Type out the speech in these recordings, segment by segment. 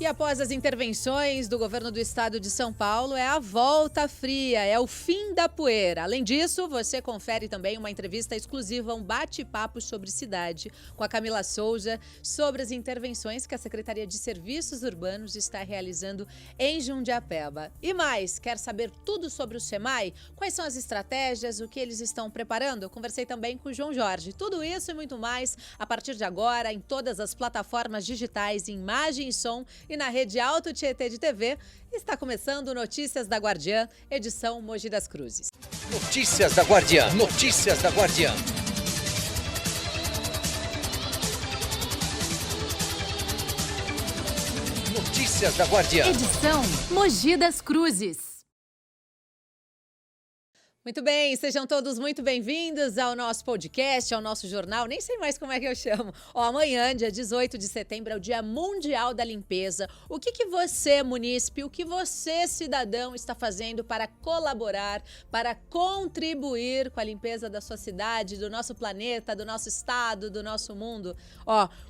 E após as intervenções do governo do estado de São Paulo, é a volta fria, é o fim da poeira. Além disso, você confere também uma entrevista exclusiva, um bate-papo sobre cidade, com a Camila Souza, sobre as intervenções que a Secretaria de Serviços Urbanos está realizando em Jundiapeba. E mais, quer saber tudo sobre o SEMAI? Quais são as estratégias, o que eles estão preparando? Eu conversei também com o João Jorge. Tudo isso e muito mais, a partir de agora, em todas as plataformas digitais, em imagem e som, e na rede Alto Tietê de TV, está começando Notícias da Guardiã, edição Mogi das Cruzes. Notícias da Guardiã, notícias da Guardiã. Notícias da Guardiã. Edição Mogi das Cruzes. Muito bem, sejam todos muito bem-vindos ao nosso podcast, ao nosso jornal, nem sei mais como é que eu chamo. Amanhã, dia 18 de setembro, é o Dia Mundial da Limpeza. O que você, munícipe, o que você, cidadão, está fazendo para colaborar, para contribuir com a limpeza da sua cidade, do nosso planeta, do nosso estado, do nosso mundo?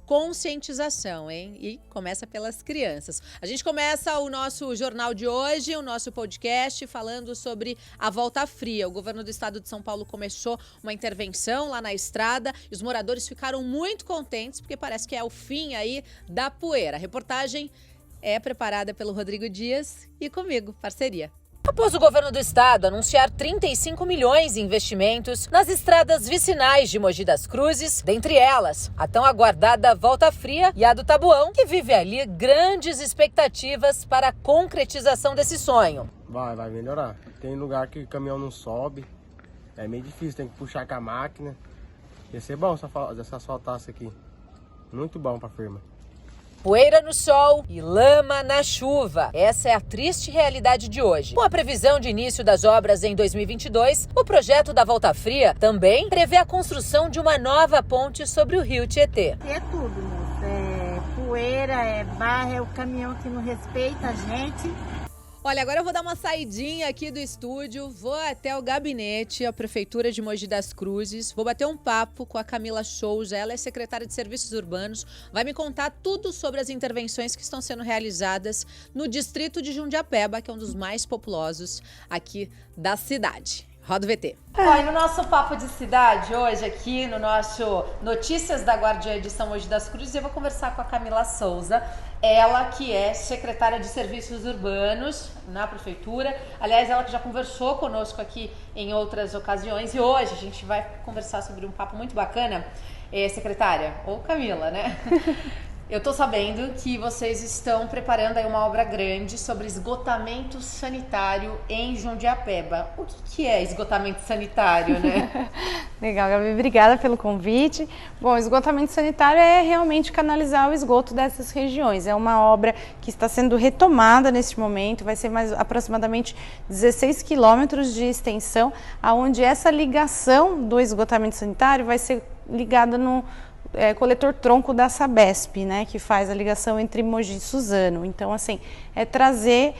Conscientização, hein? E começa pelas crianças. A gente começa o nosso jornal de hoje, o nosso podcast, falando sobre a volta fria. O governo do estado de São Paulo começou uma intervenção lá na estrada e os moradores ficaram muito contentes porque parece que é o fim aí da poeira. A reportagem é preparada pelo Rodrigo Dias e comigo, parceria. Após o governo do estado anunciar 35 milhões em investimentos nas estradas vicinais de Mogi das Cruzes, dentre elas a tão aguardada Volta Fria e a do Tabuão, que vive ali grandes expectativas para a concretização desse sonho. Vai melhorar. Tem lugar que o caminhão não sobe, é meio difícil, tem que puxar com a máquina. Ia ser bom se asfaltasse aqui, muito bom para a firma. Poeira no sol e lama na chuva. Essa é a triste realidade de hoje. Com a previsão de início das obras em 2022, o projeto da Volta Fria também prevê a construção de uma nova ponte sobre o rio Tietê. É tudo, moço. É poeira, é barro, é o caminhão que não respeita a gente. Olha, agora eu vou dar uma saidinha aqui do estúdio, vou até o gabinete, a Prefeitura de Mogi das Cruzes, vou bater um papo com a Camila Souza, ela é secretária de Serviços Urbanos, vai me contar tudo sobre as intervenções que estão sendo realizadas no distrito de Jundiapeba, que é um dos mais populosos aqui da cidade. Roda o VT. E no nosso papo de cidade, hoje aqui no nosso Notícias da Guardiã edição Mogi das Cruzes, eu vou conversar com a Camila Souza, ela que é secretária de Serviços Urbanos na Prefeitura. Aliás, ela que já conversou conosco aqui em outras ocasiões e hoje a gente vai conversar sobre um papo muito bacana. Secretária, ou Camila, né? Eu tô sabendo que vocês estão preparando aí uma obra grande sobre esgotamento sanitário em Jundiapeba. O que é esgotamento sanitário, né? Legal, Gabi, obrigada pelo convite. Bom, esgotamento sanitário é realmente canalizar o esgoto dessas regiões. É uma obra que está sendo retomada neste momento, vai ser mais aproximadamente 16 quilômetros de extensão, onde essa ligação do esgotamento sanitário vai ser ligada no coletor tronco da Sabesp, né, que faz a ligação entre Mogi e Suzano. Então, assim, é trazer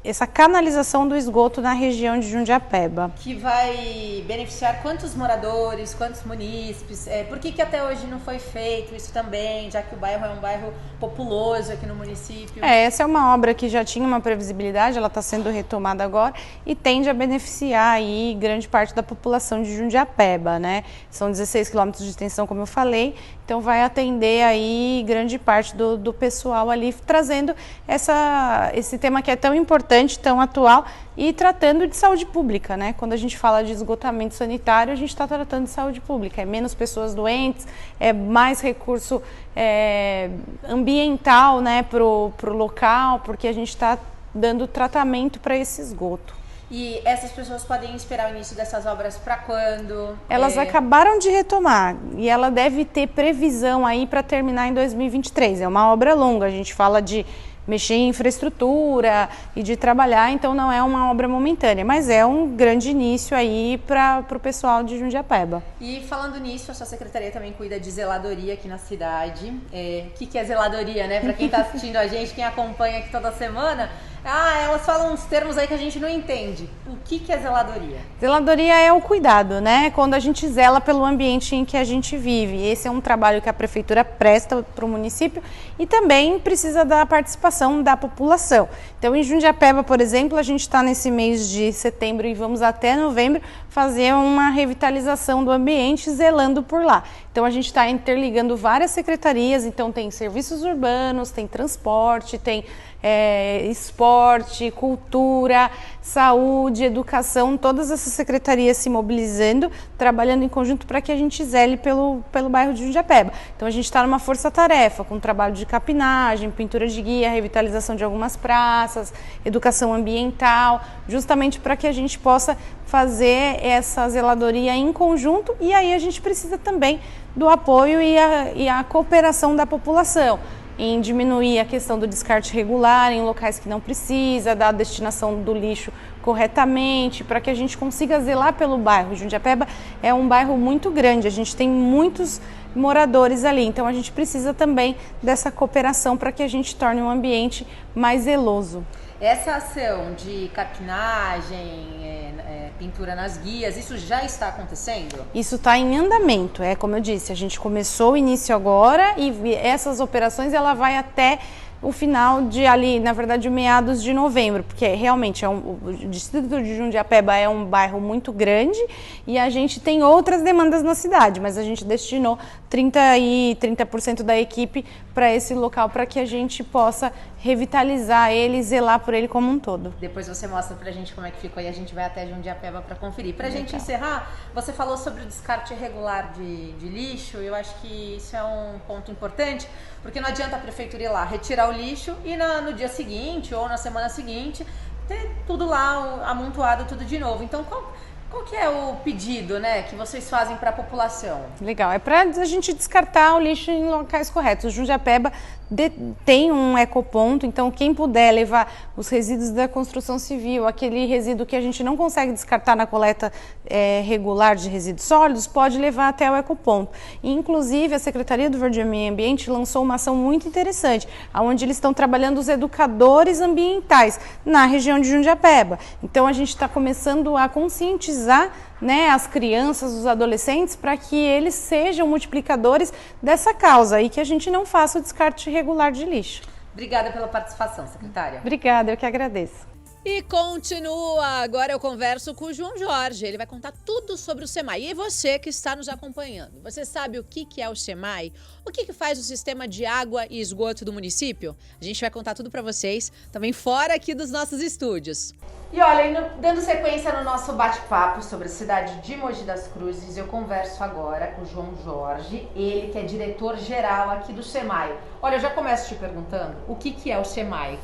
essa canalização do esgoto na região de Jundiapeba. Que vai beneficiar quantos moradores, quantos munícipes? Por que até hoje não foi feito isso também, já que o bairro é um bairro populoso aqui no município? Essa é uma obra que já tinha uma previsibilidade, ela está sendo retomada agora e tende a beneficiar aí grande parte da população de Jundiapeba, né? São 16 quilômetros de extensão, como eu falei, então vai atender aí grande parte do pessoal ali, trazendo esse tema que é tão importante, tão atual e tratando de saúde pública, né? Quando a gente fala de esgotamento sanitário, a gente está tratando de saúde pública, é menos pessoas doentes, é mais recurso ambiental, né, pro local, porque a gente está dando tratamento para esse esgoto. E essas pessoas podem esperar o início dessas obras para quando? Elas acabaram de retomar e ela deve ter previsão aí para terminar em 2023. É uma obra longa, a gente fala de mexer em infraestrutura e de trabalhar, então não é uma obra momentânea, mas é um grande início aí para o pessoal de Jundiapeba. E falando nisso, a sua secretaria também cuida de zeladoria aqui na cidade. O que é zeladoria, né? Para quem está assistindo a gente, quem acompanha aqui toda semana, Elas falam uns termos aí que a gente não entende. O que é zeladoria? Zeladoria é o cuidado, né? Quando a gente zela pelo ambiente em que a gente vive. Esse é um trabalho que a prefeitura presta para o município e também precisa da participação da população. Então, em Jundiapeba, por exemplo, a gente está nesse mês de setembro e vamos até novembro fazer uma revitalização do ambiente zelando por lá. Então, a gente está interligando várias secretarias, então tem serviços urbanos, tem transporte, tem esporte, cultura, saúde, educação, todas essas secretarias se mobilizando, trabalhando em conjunto para que a gente zele pelo bairro de Jundiapeba. Então a gente está numa força-tarefa, com trabalho de capinagem, pintura de guia, revitalização de algumas praças, educação ambiental, justamente para que a gente possa fazer essa zeladoria em conjunto, e aí a gente precisa também do apoio e a cooperação da população, em diminuir a questão do descarte regular em locais que não precisa, da destinação do lixo corretamente, para que a gente consiga zelar pelo bairro. Jundiapeba é um bairro muito grande, a gente tem muitos moradores ali, então a gente precisa também dessa cooperação para que a gente torne um ambiente mais zeloso. Essa ação de capinagem, pintura nas guias, isso já está acontecendo? Isso está em andamento, como eu disse, a gente começou o início agora e essas operações ela vai até o final de ali, na verdade, meados de novembro, porque realmente o distrito de Jundiapeba é um bairro muito grande e a gente tem outras demandas na cidade, mas a gente destinou 30% da equipe para esse local para que a gente possa revitalizar ele e zelar por ele como um todo. Depois você mostra pra gente como é que ficou e a gente vai até Jundiapeba para conferir. Pra gente encerrar, você falou sobre o descarte irregular de lixo, eu acho que isso é um ponto importante, porque não adianta a prefeitura ir lá retirar o lixo e no dia seguinte ou na semana seguinte ter tudo lá amontoado tudo de novo. Então qual que é o pedido, que vocês fazem para a população? Legal, é para a gente descartar o lixo em locais corretos. Jundiapeba tem um ecoponto, então quem puder levar os resíduos da construção civil, aquele resíduo que a gente não consegue descartar na coleta regular de resíduos sólidos, pode levar até o ecoponto. E, inclusive, a Secretaria do Verde e Meio Ambiente lançou uma ação muito interessante, onde eles estão trabalhando os educadores ambientais na região de Jundiapeba. Então, a gente está começando a conscientizar as crianças, os adolescentes, para que eles sejam multiplicadores dessa causa e que a gente não faça o descarte irregular de lixo. Obrigada pela participação, secretária. Obrigada, eu que agradeço. E continua, agora eu converso com o João Jorge, ele vai contar tudo sobre o SEMAI. E você que está nos acompanhando, você sabe o que é o SEMAI? O que faz o sistema de água e esgoto do município? A gente vai contar tudo para vocês, também fora aqui dos nossos estúdios. E olha, dando sequência no nosso bate-papo sobre a cidade de Mogi das Cruzes, eu converso agora com o João Jorge, ele que é diretor-geral aqui do SEMAI. Olha, eu já começo te perguntando, o que é o SEMAI?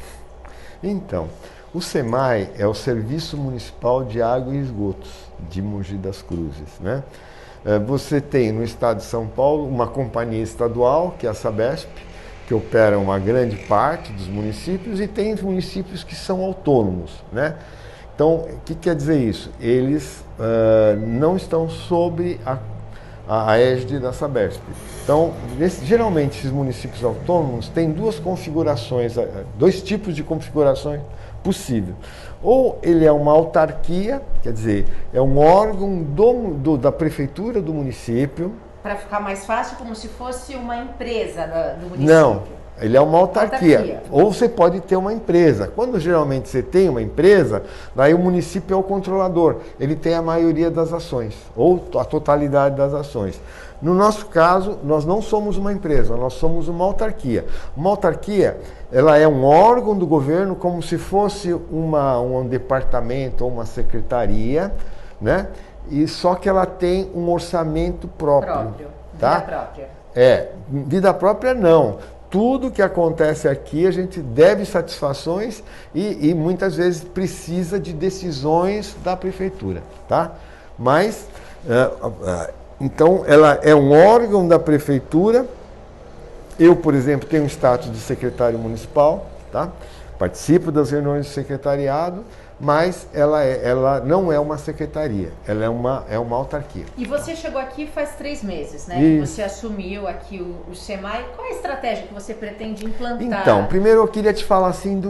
Então, o SEMAI é o Serviço Municipal de Água e Esgotos de Mogi das Cruzes, né? Você tem no estado de São Paulo uma companhia estadual, que é a Sabesp, que opera uma grande parte dos municípios, e tem municípios que são autônomos, né? Então, o que quer dizer isso? Eles não estão sob a égide da Sabesp. Então, geralmente, esses municípios autônomos têm dois tipos de configurações possíveis. Ou ele é uma autarquia, quer dizer, é um órgão da prefeitura do município. Para ficar mais fácil, como se fosse uma empresa do município. Não, ele é uma autarquia. Ou você pode ter uma empresa. Quando geralmente você tem uma empresa, daí o município é o controlador. Ele tem a maioria das ações, ou a totalidade das ações. No nosso caso, nós não somos uma empresa, nós somos uma autarquia. Uma autarquia, ela é um órgão do governo como se fosse um departamento ou uma secretaria, né? E só que ela tem um orçamento próprio. Tá? Vida própria. Vida própria não. Tudo que acontece aqui a gente deve satisfações e muitas vezes precisa de decisões da prefeitura, tá? Mas, então, ela é um órgão da prefeitura. Eu, por exemplo, tenho um status de secretário municipal, tá? Participo das reuniões do secretariado, mas ela não é uma secretaria, ela é uma autarquia. E você chegou aqui faz 3 meses, né? Isso. Você assumiu aqui o SEMAI. Qual é a estratégia que você pretende implantar? Então, primeiro eu queria te falar assim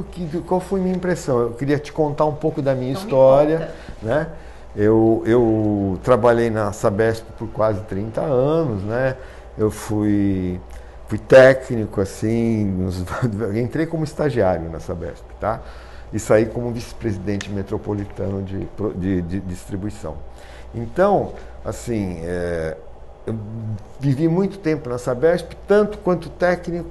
qual foi minha impressão. Eu queria te contar um pouco da minha história, né? Eu trabalhei na Sabesp por quase 30 anos, né? Eu fui técnico, assim, entrei como estagiário na Sabesp, tá? E saí como vice-presidente metropolitano de distribuição. Então, assim, eu vivi muito tempo na Sabesp, tanto quanto técnico,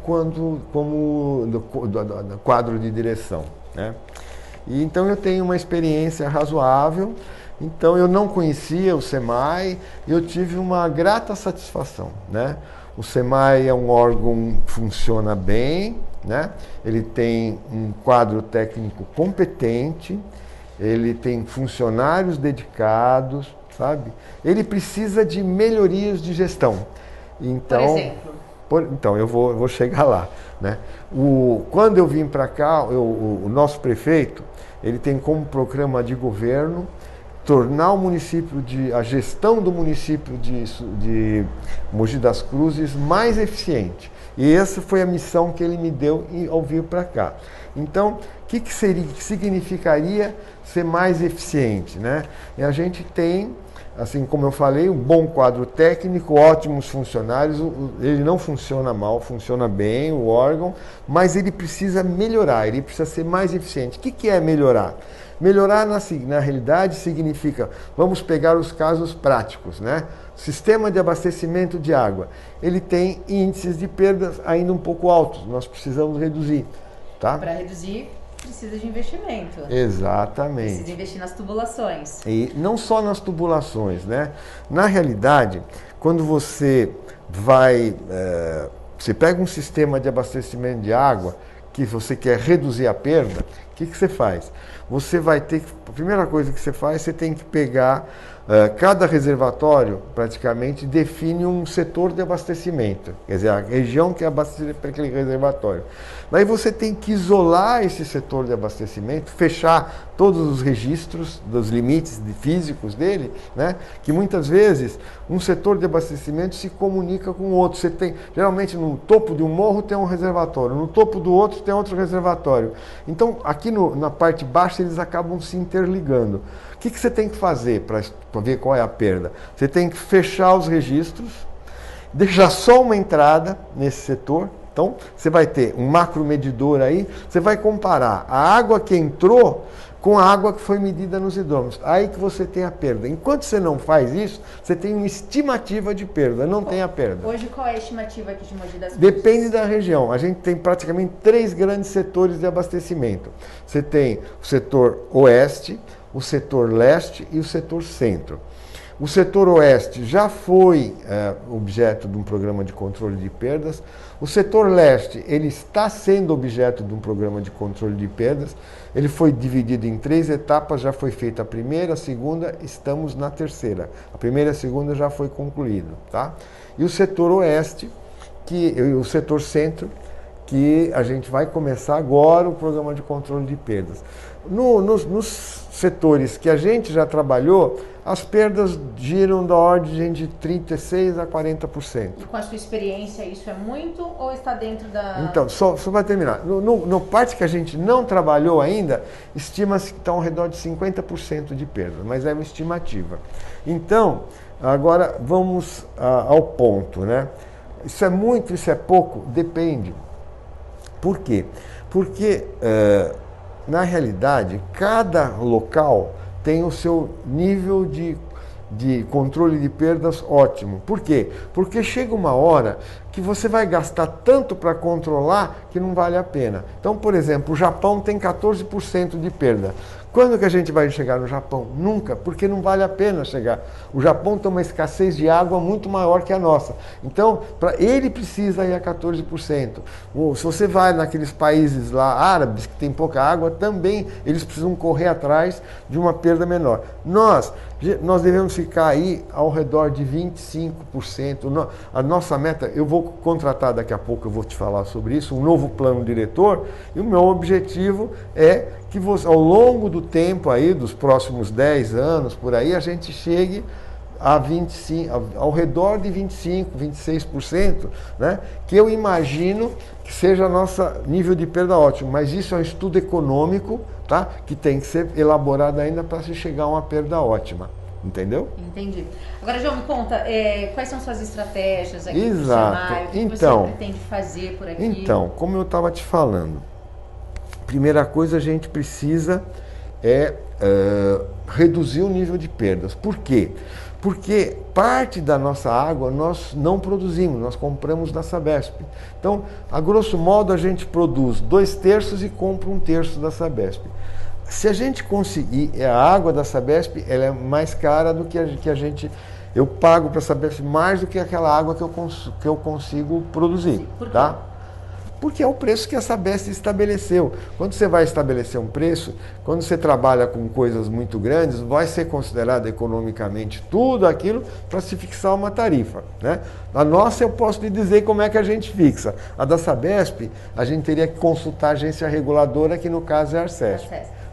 como no quadro de direção, né? E então eu tenho uma experiência razoável. Então eu não conhecia o SEMAI e eu tive uma grata satisfação, né? O SEMAI é um órgão que funciona bem, né? Ele tem um quadro técnico competente, ele tem funcionários dedicados, sabe? Ele precisa de melhorias de gestão. Então, por exemplo? Então, eu vou chegar lá, né? Quando eu vim para cá, o nosso prefeito, ele tem como programa de governo tornar a gestão do município de Mogi das Cruzes mais eficiente. E essa foi a missão que ele me deu ao vir para cá. Então, o que significaria ser mais eficiente, né? E a gente tem, assim como eu falei, um bom quadro técnico, ótimos funcionários, ele não funciona mal, funciona bem o órgão, mas ele precisa melhorar, ele precisa ser mais eficiente. O que é melhorar? Melhorar, na realidade, significa, vamos pegar os casos práticos, né? Sistema de abastecimento de água, ele tem índices de perdas ainda um pouco altos, nós precisamos reduzir, tá? Para reduzir, precisa de investimento. Exatamente. Precisa investir nas tubulações. E não só nas tubulações, né? Na realidade, quando você vai, você pega um sistema de abastecimento de água, que você quer reduzir a perda, o que você faz? Você vai ter que, a primeira coisa que você faz, você tem que pegar, cada reservatório praticamente define um setor de abastecimento, quer dizer, a região que abastece para aquele reservatório. Daí você tem que isolar esse setor de abastecimento, fechar todos os registros dos limites físicos dele, né? Que muitas vezes um setor de abastecimento se comunica com o outro. Você tem, geralmente no topo de um morro tem um reservatório, no topo do outro tem outro reservatório. Então aqui na parte baixa eles acabam se interligando. O que você tem que fazer para ver qual é a perda? Você tem que fechar os registros, deixar só uma entrada nesse setor. Então, você vai ter um macromedidor aí, você vai comparar a água que entrou com a água que foi medida nos hidrômetros. Aí que você tem a perda. Enquanto você não faz isso, você tem uma estimativa de perda, não tem a perda. Hoje, qual é a estimativa aqui de Mogi das Cruzes? Depende da região. A gente tem praticamente 3 grandes setores de abastecimento. Você tem o setor oeste, o setor leste e o setor centro. O setor oeste já foi objeto de um programa de controle de perdas. O setor leste, ele está sendo objeto de um programa de controle de perdas. Ele foi dividido em 3 etapas, já foi feita a primeira, a segunda, estamos na terceira. A primeira e a segunda já foi concluído, tá? E o setor oeste, o setor centro, que a gente vai começar agora o programa de controle de perdas. Nos setores que a gente já trabalhou, as perdas giram da ordem de 36% a 40%. E com a sua experiência, isso é muito ou está dentro da... Então, só para terminar, no parte que a gente não trabalhou ainda, estima-se que está ao redor de 50% de perda, mas é uma estimativa. Então, agora vamos ao ponto, né? Isso é muito, isso é pouco? Depende. Por quê? Porque, na realidade, cada local tem o seu nível de controle de perdas ótimo. Por quê? Porque chega uma hora que você vai gastar tanto para controlar que não vale a pena. Então, por exemplo, o Japão tem 14% de perda. Quando que a gente vai chegar no Japão? Nunca, porque não vale a pena chegar. O Japão tem uma escassez de água muito maior que a nossa. Então, ele precisa ir a 14%. Se você vai naqueles países lá árabes que tem pouca água, também eles precisam correr atrás de uma perda menor. Nós devemos ficar aí ao redor de 25%. A nossa meta, eu vou vou contratar daqui a pouco, eu vou te falar sobre isso, um novo plano diretor, e o meu objetivo é que você, ao longo do tempo aí, dos próximos 10 anos, por aí, a gente chegue a 25, ao redor de 25, 26%, né? Que eu imagino que seja nosso nível de perda ótimo, mas isso é um estudo econômico, tá? Que tem que ser elaborado ainda para se chegar a uma perda ótima, entendeu? Entendi. Agora, João, me conta, quais são suas estratégias aqui Exato. no Senai? O que Então, você pretende fazer por aqui? Então, como eu estava te falando, primeira coisa a gente precisa reduzir o nível de perdas. Por quê? Porque parte da nossa água nós não produzimos, nós compramos da Sabesp. Então, a grosso modo, a gente produz 2/3 e compra 1/3 da Sabesp. Se a gente conseguir, a água da Sabesp ela é mais cara do que a gente... Eu pago para a Sabesp mais do que aquela água que eu consigo produzir. Por quê? Tá? Porque é o preço que a Sabesp estabeleceu. Quando você vai estabelecer um preço, quando você trabalha com coisas muito grandes, vai ser considerado economicamente tudo aquilo para se fixar uma tarifa, né? A nossa eu posso lhe dizer como é que a gente fixa. A da Sabesp, a gente teria que consultar a agência reguladora, que no caso é a Arcesp.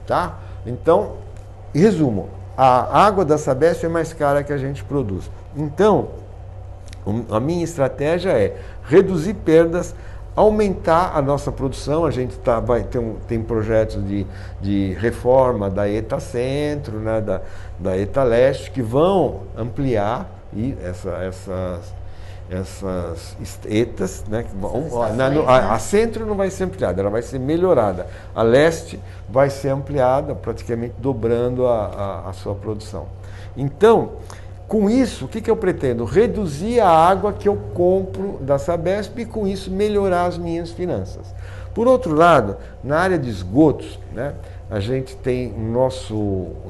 Tá? Então, em resumo, a água da Sabesp é mais cara que a gente produz. Então, a minha estratégia é reduzir perdas, aumentar a nossa produção. A gente tem projetos de reforma da ETA Centro, né, da ETA Leste, que vão ampliar essas ETAs, né, que a Centro não vai ser ampliada, ela vai ser melhorada. A Leste vai ser ampliada, praticamente dobrando a sua produção. Então, com isso, o que eu pretendo? Reduzir a água que eu compro da Sabesp e, com isso, melhorar as minhas finanças. Por outro lado, na área de esgotos, né, a gente tem o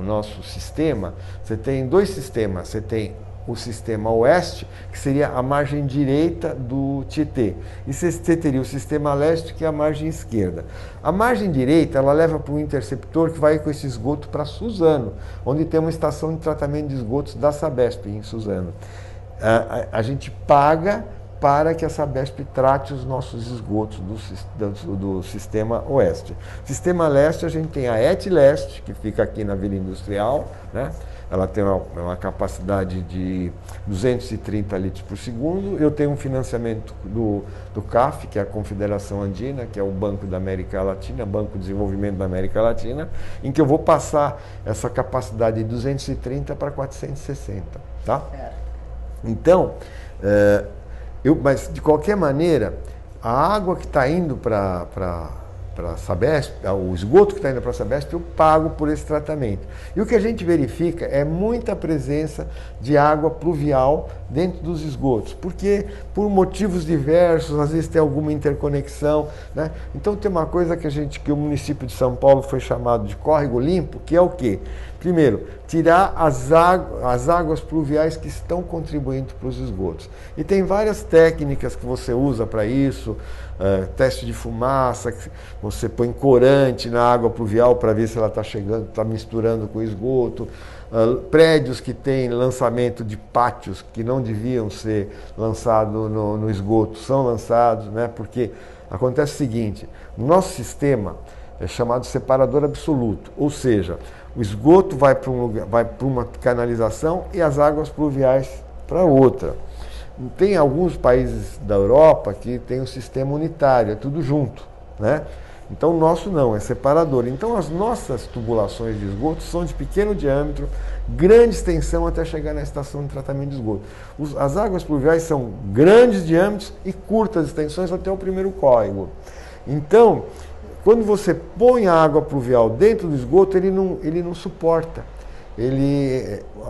nosso sistema, você tem dois sistemas, você tem o sistema oeste, que seria a margem direita do Tietê, e você teria o sistema leste, que é a margem esquerda. A margem direita, ela leva para um interceptor que vai com esse esgoto para Suzano, onde tem uma estação de tratamento de esgotos da Sabesp, em Suzano. A gente paga para que a Sabesp trate os nossos esgotos do sistema oeste. Sistema leste, a gente tem a ET Leste, que fica aqui na Vila Industrial, né? Ela tem uma capacidade de 230 litros por segundo. Eu tenho um financiamento do CAF, que é a Confederação Andina, que é o Banco da América Latina, Banco de Desenvolvimento da América Latina, em que eu vou passar essa capacidade de 230 para 460. Tá? Então, mas de qualquer maneira, a água que está indo para a Sabesp, o esgoto que está indo para a Sabesp, eu pago por esse tratamento. E o que a gente verifica é muita presença de água pluvial dentro dos esgotos, porque por motivos diversos, às vezes tem alguma interconexão, né? Então tem uma coisa que o município de São Paulo foi chamado de córrego limpo, que é o quê? Primeiro, tirar as águas pluviais que estão contribuindo para os esgotos. E tem várias técnicas que você usa para isso, teste de fumaça, você põe corante na água pluvial para ver se ela está misturando com o esgoto, prédios que têm lançamento de pátios que não deviam ser lançados no esgoto, são lançados, né? Porque acontece o seguinte, no nosso sistema é chamado separador absoluto, ou seja, o esgoto vai para uma canalização e as águas pluviais para outra. Tem alguns países da Europa que tem um sistema unitário, é tudo junto, né? Então o nosso não, é separador. Então as nossas tubulações de esgoto são de pequeno diâmetro, grande extensão até chegar na estação de tratamento de esgoto. As águas pluviais são grandes diâmetros e curtas extensões até o primeiro córrego. Então, quando você põe a água pluvial dentro do esgoto, ele não suporta.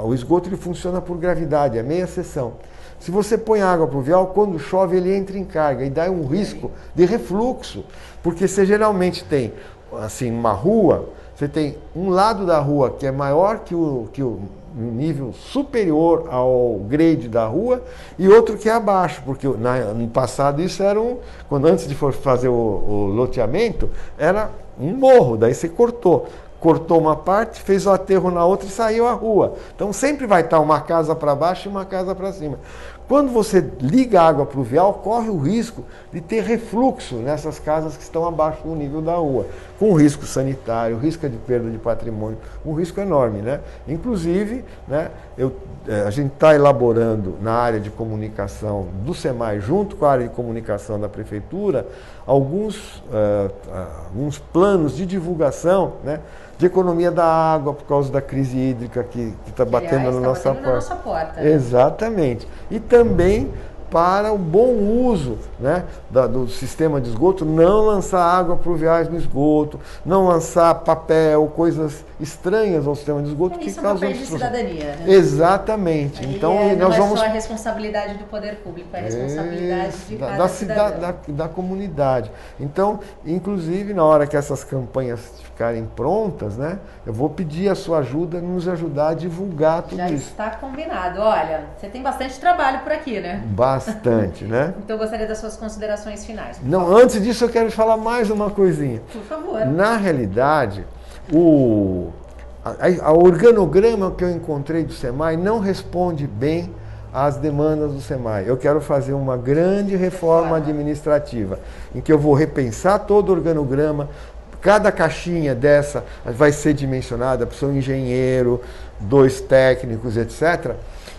O esgoto ele funciona por gravidade, é meia seção. Se você põe a água pluvial, quando chove ele entra em carga e dá um risco de refluxo, porque você geralmente tem, assim, uma rua, você tem um lado da rua que é maior que o nível superior ao grade da rua e outro que é abaixo, porque no passado isso era quando antes de fazer o loteamento, era um morro, daí você cortou uma parte, fez o aterro na outra e saiu à rua. Então sempre vai estar uma casa para baixo e uma casa para cima. Quando você liga a água pluvial, corre o risco de ter refluxo nessas casas que estão abaixo do nível da rua, com risco sanitário, risco de perda de patrimônio, um risco enorme, né? Inclusive, né, a gente está elaborando na área de comunicação do SEMAI, junto com a área de comunicação da Prefeitura, alguns planos de divulgação, né, de economia da água por causa da crise hídrica que está batendo na nossa porta. Né? Exatamente. E também para o bom uso, né, do sistema de esgoto, não lançar água pluviais no esgoto, não lançar papel, coisas estranhas ao sistema de esgoto que causam de cidadania, né? Exatamente. Aí então não nós vamos só a responsabilidade do poder público, é a responsabilidade de cada cidadão. Da comunidade. Então, inclusive, na hora que essas campanhas ficarem prontas, né, eu vou pedir a sua ajuda, nos ajudar a divulgar tudo Já isso. está combinado. Olha, você tem bastante trabalho por aqui, né? Bastante, né? Então eu gostaria das suas considerações finais. Não, antes disso eu quero falar mais uma coisinha. Por favor. Na realidade, o organograma que eu encontrei do SEMAI não responde bem às demandas do SEMAI. Eu quero fazer uma grande reforma administrativa, em que eu vou repensar todo o organograma. Cada caixinha dessa vai ser dimensionada para um engenheiro, 2 técnicos, etc.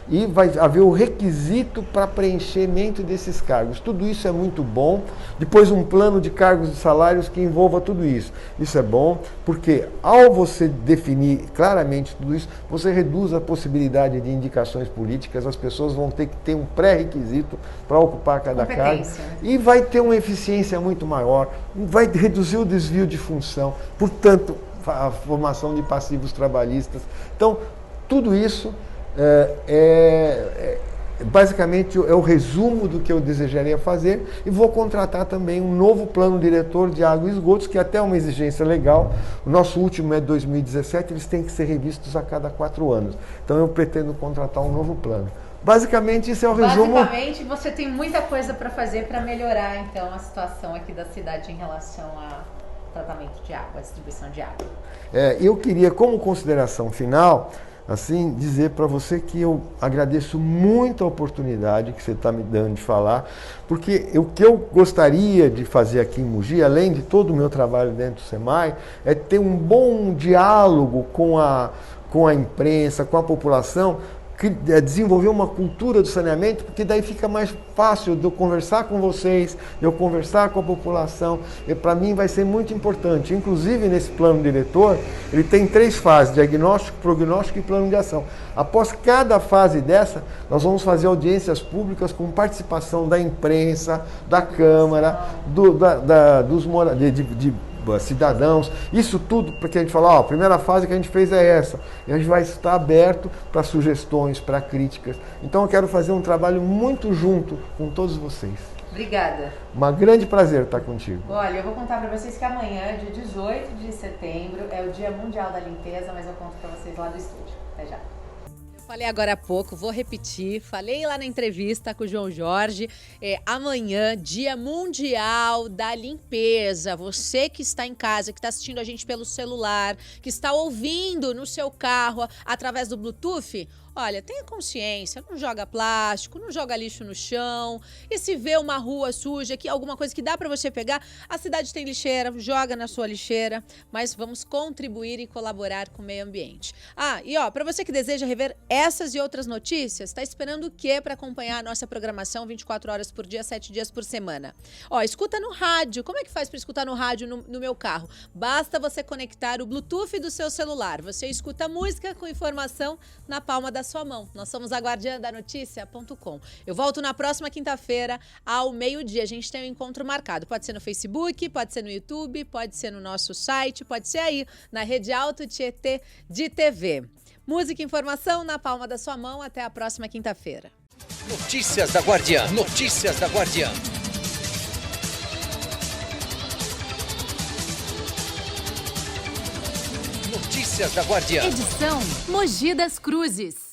E vai haver o requisito para preenchimento desses cargos. Tudo isso é muito bom. Depois um plano de cargos e salários que envolva tudo isso. Isso é bom porque ao você definir claramente tudo isso, você reduz a possibilidade de indicações políticas. As pessoas vão ter que ter um pré-requisito para ocupar cada cargo. E vai ter uma eficiência muito maior. Vai reduzir o desvio de função. Portanto, a formação de passivos trabalhistas. Então, tudo isso basicamente é o resumo do que eu desejaria fazer, e vou contratar também um novo plano diretor de água e esgotos, que até é uma exigência legal. O nosso último é 2017, eles têm que ser revistos a cada 4 anos. Então eu pretendo contratar um novo plano. Basicamente, isso é o resumo. Basicamente, você tem muita coisa para fazer para melhorar, então, a situação aqui da cidade em relação a tratamento de água, a distribuição de água. Eu queria, como consideração final, assim, dizer para você que eu agradeço muito a oportunidade que você está me dando de falar, porque o que eu gostaria de fazer aqui em Mogi, além de todo o meu trabalho dentro do SEMAI, é ter um bom diálogo com a imprensa, com a população, desenvolver uma cultura do saneamento, porque daí fica mais fácil de eu conversar com vocês, de eu conversar com a população, e para mim vai ser muito importante. Inclusive, nesse plano diretor, ele tem 3 fases: diagnóstico, prognóstico e plano de ação. Após cada fase dessa, nós vamos fazer audiências públicas com participação da imprensa, da Câmara, dos cidadãos, isso tudo porque a gente fala, a primeira fase que a gente fez é essa, e a gente vai estar aberto para sugestões, para críticas. Então eu quero fazer um trabalho muito junto com todos vocês. Obrigada. Um grande prazer estar contigo. Olha, eu vou contar para vocês que amanhã, dia 18 de setembro, é o Dia Mundial da Limpeza, mas eu conto para vocês lá do estúdio. Até já. Falei agora há pouco, vou repetir, falei lá na entrevista com o João Jorge, amanhã, Dia Mundial da Limpeza. Você que está em casa, que está assistindo a gente pelo celular, que está ouvindo no seu carro através do Bluetooth, olha, tenha consciência, não joga plástico, não joga lixo no chão. E se vê uma rua suja, alguma coisa que dá para você pegar, a cidade tem lixeira, joga na sua lixeira, mas vamos contribuir e colaborar com o meio ambiente. Para você que deseja rever essas e outras notícias, está esperando o quê para acompanhar a nossa programação 24 horas por dia, 7 dias por semana? Escuta no rádio. Como é que faz para escutar no rádio no meu carro? Basta você conectar o Bluetooth do seu celular. Você escuta música com informação na palma da sua mão. Nós somos a guardiandanoticia.com. Eu volto na próxima quinta-feira ao meio-dia. A gente tem um encontro marcado. Pode ser no Facebook, pode ser no YouTube, pode ser no nosso site, pode ser aí na Rede Alto Tietê de TV. Música e informação na palma da sua mão. Até a próxima quinta-feira. Notícias da Guardiã. Notícias da Guardiã. Notícias da Guardiã. Edição Mogi das Cruzes.